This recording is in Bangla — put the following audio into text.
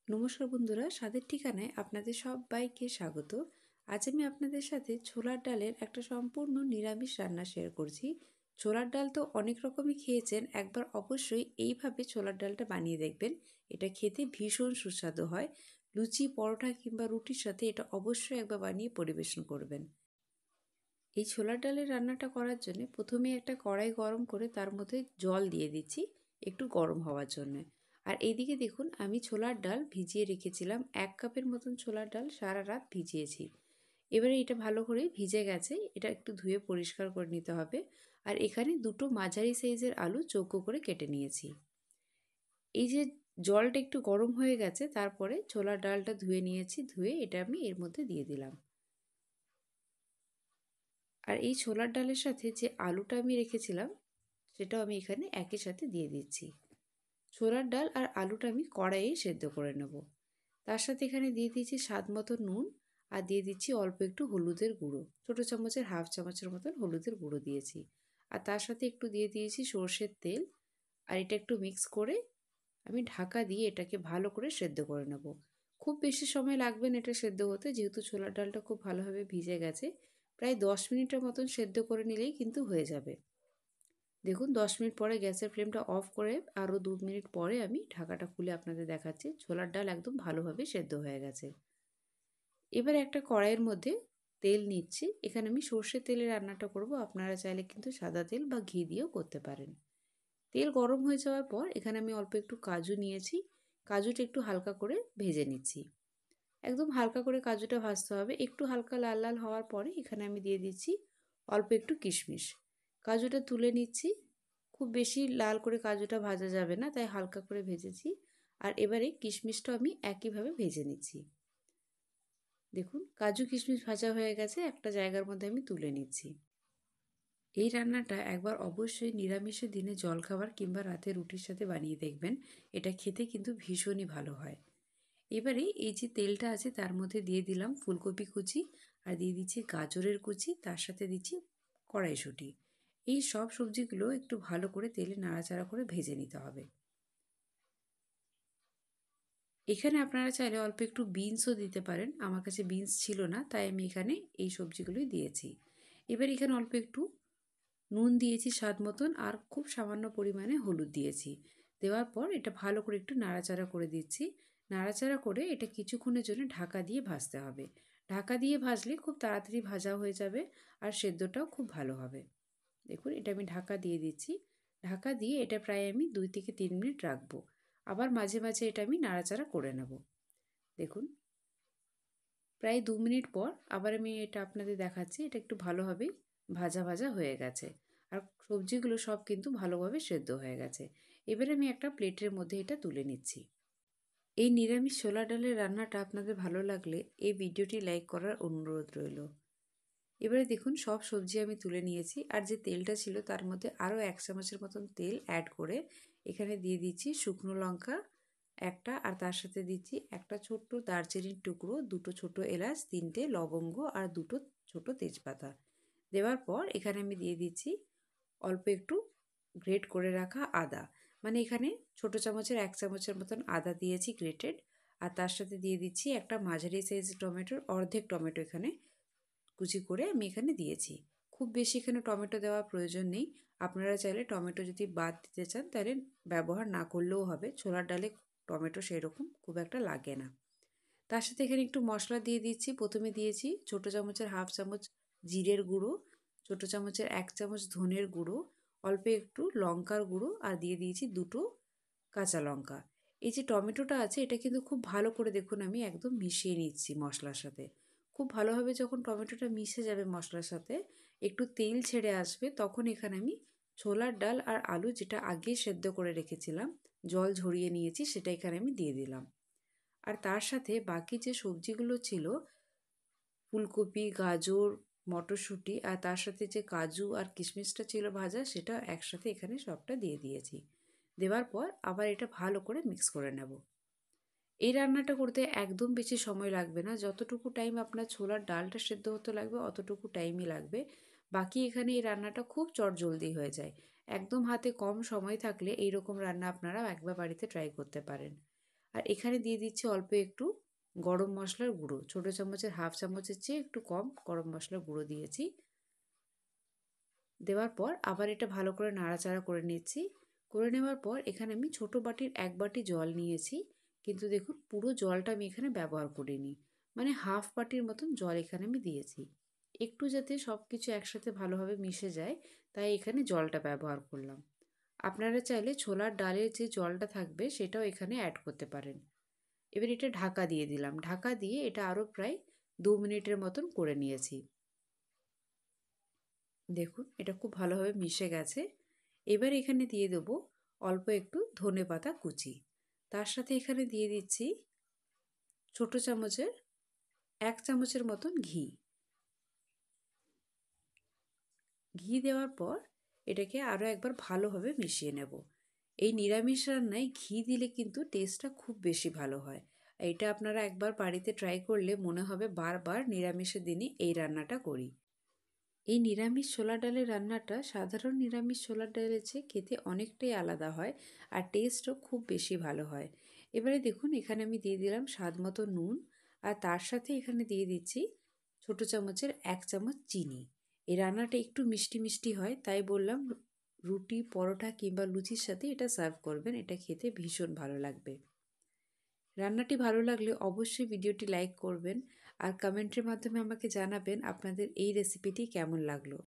নমস্কার বন্ধুরা, স্বাদের ঠিকানায় আপনাদের সবাইকে স্বাগত। আজ আমি আপনাদের সাথে ছোলার ডালের একটা সম্পূর্ণ নিরামিষ রান্না শেয়ার করছি। ছোলার ডাল তো অনেক রকমই খেয়েছেন, একবার অবশ্যই এইভাবে ছোলার ডালটা বানিয়ে দেখবেন। এটা খেতে ভীষণ সুস্বাদু হয়। লুচি, পরোটা কিংবা রুটির সাথে এটা অবশ্যই একবার বানিয়ে পরিবেশন করবেন। এই ছোলার ডালের রান্নাটা করার জন্য প্রথমে একটা কড়াই গরম করে তার মধ্যে জল দিয়ে দিচ্ছি একটু গরম হওয়ার জন্য। আর এইদিকে দেখুন, আমি ছোলার ডাল ভিজিয়ে রেখেছিলাম, 1 কাপের মতন ছোলার ডাল সারা রাত ভিজিয়েছি। এবারে এটা ভালো করে ভিজে গেছে, এটা একটু ধুয়ে পরিষ্কার করে নিতে হবে। আর এখানে দুটো মাঝারি সাইজের আলু চৌকো করে কেটে নিয়েছি। এই যে জলটা একটু গরম হয়ে গেছে, তারপরে ছোলার ডালটা ধুয়ে নিয়েছি, ধুয়ে এটা আমি এর মধ্যে দিয়ে দিলাম। আর এই ছোলার ডালের সাথে যে আলুটা আমি রেখেছিলাম সেটাও আমি এখানে একই সাথে দিয়ে দিচ্ছি। ছোলার ডাল আর আলুটা আমি কড়াইয়ে সেদ্ধ করে নেব। তার সাথে এখানে দিয়ে দিচ্ছি স্বাদ মতো নুন, আর দিয়ে দিচ্ছি অল্প একটু হলুদের গুঁড়ো, ছোটো চামচের হাফ চামচের মতন হলুদের গুঁড়ো দিয়েছি। আর তার সাথে একটু দিয়ে দিয়েছি সর্ষের তেল। আর এটা একটু মিক্স করে আমি ঢাকা দিয়ে এটাকে ভালো করে সেদ্ধ করে নেব। খুব বেশি সময় লাগবে না এটা সেদ্ধ হতে, যেহেতু ছোলার ডালটা খুব ভালোভাবে ভিজে গেছে। প্রায় 10 মিনিটের মতন সেদ্ধ করে নিলেই কিন্তু হয়ে যাবে। দেখুন, 10 মিনিট পরে গ্যাসের ফ্লেমটা অফ করে আরও 2 মিনিট পরে আমি ঢাকাটা খুলে আপনাদের দেখাচ্ছি। ছোলার ডাল একদম ভালোভাবে সেদ্ধ হয়ে গেছে। এবার একটা কড়াইয়ের মধ্যে তেল নিচ্ছি। এখানে আমি সর্ষের তেলে রান্নাটা করব, আপনারা চাইলে কিন্তু সাদা তেল বা ঘি দিয়েও করতে পারেন। তেল গরম হয়ে যাওয়ার পর এখানে আমি অল্প একটু কাজু নিয়েছি। কাজুটা একটু হালকা করে ভেজে নিচ্ছি। একদম হালকা করে কাজুটা ভাজতে হবে। একটু হালকা লাল লাল হওয়ার পরে এখানে আমি দিয়ে দিচ্ছি অল্প একটু কিশমিশ। কাজুটা তুলে নিচ্ছি। খুব বেশি লাল করে কাজুটা ভাজা যাবে না, তাই হালকা করে ভেজেছি। আর এবারে কিশমিশটা আমি একইভাবে ভেজে নিচ্ছি। দেখুন, কাজু কিশমিশ ভাজা হয়ে গেছে, একটা জায়গার মধ্যে আমি তুলে নিচ্ছি। এই রান্নাটা একবার অবশ্যই নিরামিষের দিনে জলখাবার কিংবা রাতে রুটির সাথে বানিয়ে দেখবেন। এটা খেতে কিন্তু ভীষণই ভালো হয়। এবারে এই যে তেলটা আছে তার মধ্যে দিয়ে দিলাম ফুলকপি কুচি, আর দিয়ে দিচ্ছি গাজরের কুচি, তার সাথে দিচ্ছি কড়াইশুঁটি। এই সব সবজিগুলো একটু ভালো করে তেলে নাড়াচাড়া করে ভেজে নিতে হবে। এখানে আপনারা চাইলে অল্প একটু বিনসও দিতে পারেন, আমার কাছে বিনস ছিল না, তাই আমি এখানে এই সবজিগুলোই দিয়েছি। এবার এখানে অল্প একটু নুন দিয়েছি স্বাদ মতন, আর খুব সামান্য পরিমাণে হলুদ দিয়েছি। দেওয়ার পর এটা ভালো করে একটু নাড়াচাড়া করে দিচ্ছি। নাড়াচাড়া করে এটা কিছুক্ষণের জন্য ঢাকা দিয়ে ভাজতে হবে। ঢাকা দিয়ে ভাজলে খুব তাড়াতাড়ি ভাজা হয়ে যাবে, আর সেদ্ধটাও খুব ভালো হবে। দেখুন, এটা আমি ঢাকা দিয়ে দিচ্ছি। ঢাকা দিয়ে এটা প্রায় আমি 2 থেকে 3 মিনিট রাখবো। আবার মাঝে মাঝে এটা আমি নাড়াচাড়া করে নেব। দেখুন, প্রায় 2 মিনিট পর আবার আমি এটা আপনাদের দেখাচ্ছি। এটা একটু ভালোভাবেই ভাজা ভাজা হয়ে গেছে, আর সবজিগুলো সব কিন্তু ভালোভাবে সেদ্ধ হয়ে গেছে। এবারে আমি একটা প্লেটের মধ্যে এটা তুলে নিচ্ছি। এই নিরামিষ ছোলা ডালের রান্নাটা আপনাদের ভালো লাগলে এই ভিডিওটি লাইক করার অনুরোধ রইল। এবারে দেখুন, সব সবজি আমি তুলে নিয়েছি, আর যে তেলটা ছিল তার মধ্যে আরও 1 চামচের মতন তেল অ্যাড করে এখানে দিয়ে দিচ্ছি শুকনো লঙ্কা একটা, আর তার সাথে দিচ্ছি একটা ছোট্ট দারচিনির টুকরো, দুটো ছোট এলাচ, 3টে লবঙ্গ, আর দুটো ছোট তেজপাতা। দেওয়ার পর এখানে আমি দিয়ে দিচ্ছি অল্প একটু গ্রেট করে রাখা আদা। মানে এখানে ছোট চামচের 1 চামচের মতন আদা দিয়েছি গ্রেটেড। আর তার সাথে দিয়ে দিচ্ছি একটা মাঝারি সাইজ টমেটোর অর্ধেক টমেটো এখানে কুচি করে আমি এখানে দিয়েছি। খুব বেশি এখানে টমেটো দেওয়ার প্রয়োজন নেই। আপনারা চাইলে টমেটো যদি বাদ দিতে চান তাহলে ব্যবহার না করলেও হবে। ছোলার ডালে টমেটো সেরকম খুব একটা লাগে না। তার সাথে এখানে একটু মশলা দিয়ে দিচ্ছি। প্রথমে দিয়েছি ছোটো চামচের হাফ চামচ জিরের গুঁড়ো, ছোটো চামচের 1 চামচ ধনের গুঁড়ো, অল্প একটু লঙ্কার গুঁড়ো, আর দিয়ে দিয়েছি দুটো কাঁচা লঙ্কা। এই যে টমেটোটা আছে এটা কিন্তু খুব ভালো করে দেখুন আমি একদম মিশিয়ে নিচ্ছি মশলার সাথে। খুব ভালোভাবে যখন টমেটোটা মিশে যাবে মশলার সাথে, একটু তেল ছেড়ে আসবে, তখন এখানে আমি ছোলার ডাল আর আলু যেটা আগে সেদ্ধ করে রেখেছিলাম, জল ঝরিয়ে নিয়েছি, সেটা এখানে আমি দিয়ে দিলাম। আর তার সাথে বাকি যে সবজিগুলো ছিল, ফুলকপি, গাজর, মটরশুঁটি, আর তার সাথে যে কাজু আর কিশমিশটা ছিল ভাজা, সেটা একসাথে এখানে সবটা দিয়ে দিয়েছি। দেওয়ার পর আবার এটা ভালো করে মিক্স করে নেব। এই রান্নাটা করতে একদম বেশি সময় লাগবে না। যতটুকু টাইম আপনার ছোলার ডালটা সেদ্ধ হতে লাগবে অতটুকু টাইমই লাগবে। বাকি এখানে এই রান্নাটা খুব চটজলদি হয়ে যায়। একদম হাতে কম সময় থাকলে এইরকম রান্না আপনারা একবার বাড়িতে ট্রাই করতে পারেন। আর এখানে দিয়ে দিচ্ছি অল্প একটু গরম মশলার গুঁড়ো, ছোটো চামচের হাফ চামচের চেয়ে একটু কম গরম মশলার গুঁড়ো দিয়েছি। দেওয়ার পর আবার এটা ভালো করে নাড়াচাড়া করে নিচ্ছি। করে নেওয়ার পর এখানে আমি ছোটো বাটির 1 বাটি জল নিয়েছি, কিন্তু দেখুন পুরো জলটা আমি এখানে ব্যবহার করিনি, মানে হাফ বাটির মতন জল এখানে আমি দিয়েছি। একটু যাতে সব কিছু একসাথে ভালোভাবে মিশে যায়, তাই এখানে জলটা ব্যবহার করলাম। আপনারা চাইলে ছোলার ডালের যে জলটা থাকবে সেটাও এখানে অ্যাড করতে পারেন। এবার এটা ঢাকা দিয়ে দিলাম, ঢাকা দিয়ে এটা আরও প্রায় 2 মিনিটের মতন করে নিয়েছি। দেখুন এটা খুব ভালোভাবে মিশে গেছে। এবার এখানে দিয়ে দেবো অল্প একটু ধনেপাতা কুচি, তার সাথে এখানে দিয়ে দিচ্ছি ছোটো চামচের 1 চামচের মতন ঘি। ঘি দেওয়ার পর এটাকে আরও একবার ভালোভাবে মিশিয়ে নেব। এই নিরামিষ রান্নায় ঘি দিলে কিন্তু টেস্টটা খুব বেশি ভালো হয়। এটা আপনারা একবার বাড়িতে ট্রাই করলে মনে হবে বারবার নিরামিষের দিনই এই রান্নাটা করি। এই নিরামিষ ছোলার ডালের রান্নাটা সাধারণ নিরামিষ ছোলার ডালের চেয়ে খেতে অনেকটাই আলাদা হয়, আর টেস্টও খুব বেশি ভালো হয়। এবারে দেখুন এখানে আমি দিয়ে দিলাম স্বাদ মতো নুন, আর তার সাথে এখানে দিয়ে দিচ্ছি ছোটো চামচের 1 চামচ চিনি। এই রান্নাটা একটু মিষ্টি মিষ্টি হয়, তাই বললাম রুটি, পরোটা কিংবা লুচির সাথে এটা সার্ভ করবেন, এটা খেতে ভীষণ ভালো লাগবে। রান্নাটি ভালো লাগলে অবশ্যই ভিডিওটি লাইক করবেন, আর কমেন্টের মাধ্যমে আমাকে জানাবেন আপনাদের এই রেসিপিটি কেমন লাগলো।